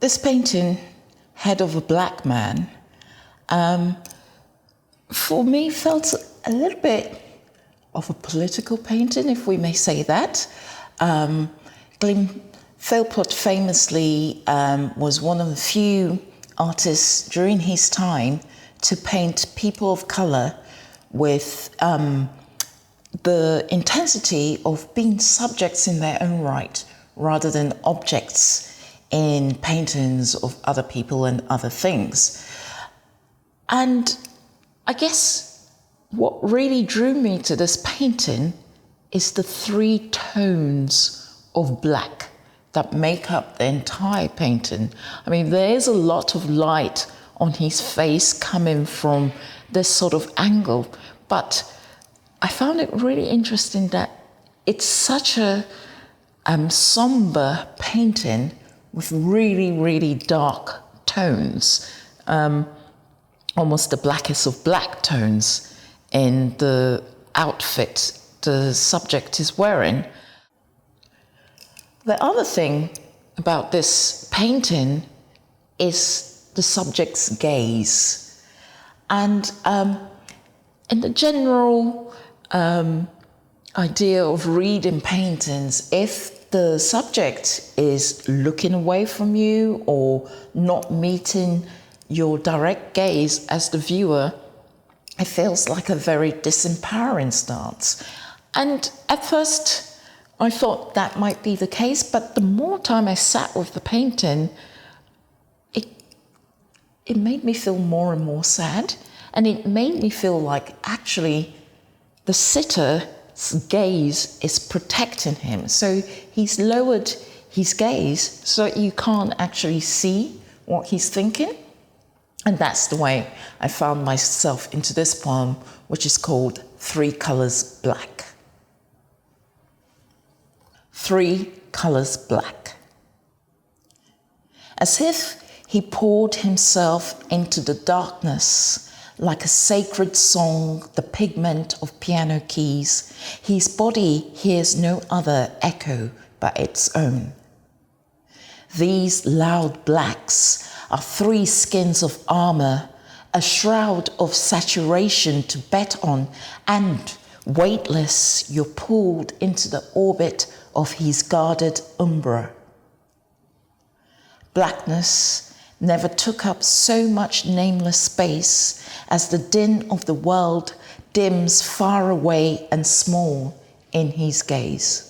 This painting, Head of a Black Man, for me felt a little bit of a political painting, if we may say that. Glyn Philpot famously was one of the few artists during his time to paint people of colour with the intensity of being subjects in their own right rather than objects in paintings of other people and other things. And I guess what really drew me to this painting is the 3 tones of black that make up the entire painting. I mean, there's a lot of light on his face coming from this sort of angle, but I found it really interesting that it's such a somber painting with really, really dark tones, almost the blackest of black tones in the outfit the subject is wearing. The other thing about this painting is the subject's gaze. And in the general idea of reading paintings, if the subject is looking away from you or not meeting your direct gaze as the viewer, it feels like a very disempowering stance. And at first, I thought that might be the case, but the more time I sat with the painting, it made me feel more and more sad, and it made me feel like actually the sitter's gaze is protecting him. So he's lowered his gaze so that you can't actually see what he's thinking. And that's the way I found myself into this poem, which is called 3 Colours Black. 3 Colours Black. As if he poured himself into the darkness, like a sacred song, the pigment of piano keys, his body hears no other echo but its own. These loud blacks are 3 skins of armour, a shroud of saturation to bet on, and weightless you're pulled into the orbit of his guarded umbra. Blackness never took up so much nameless space as the din of the world dims far away and small in his gaze.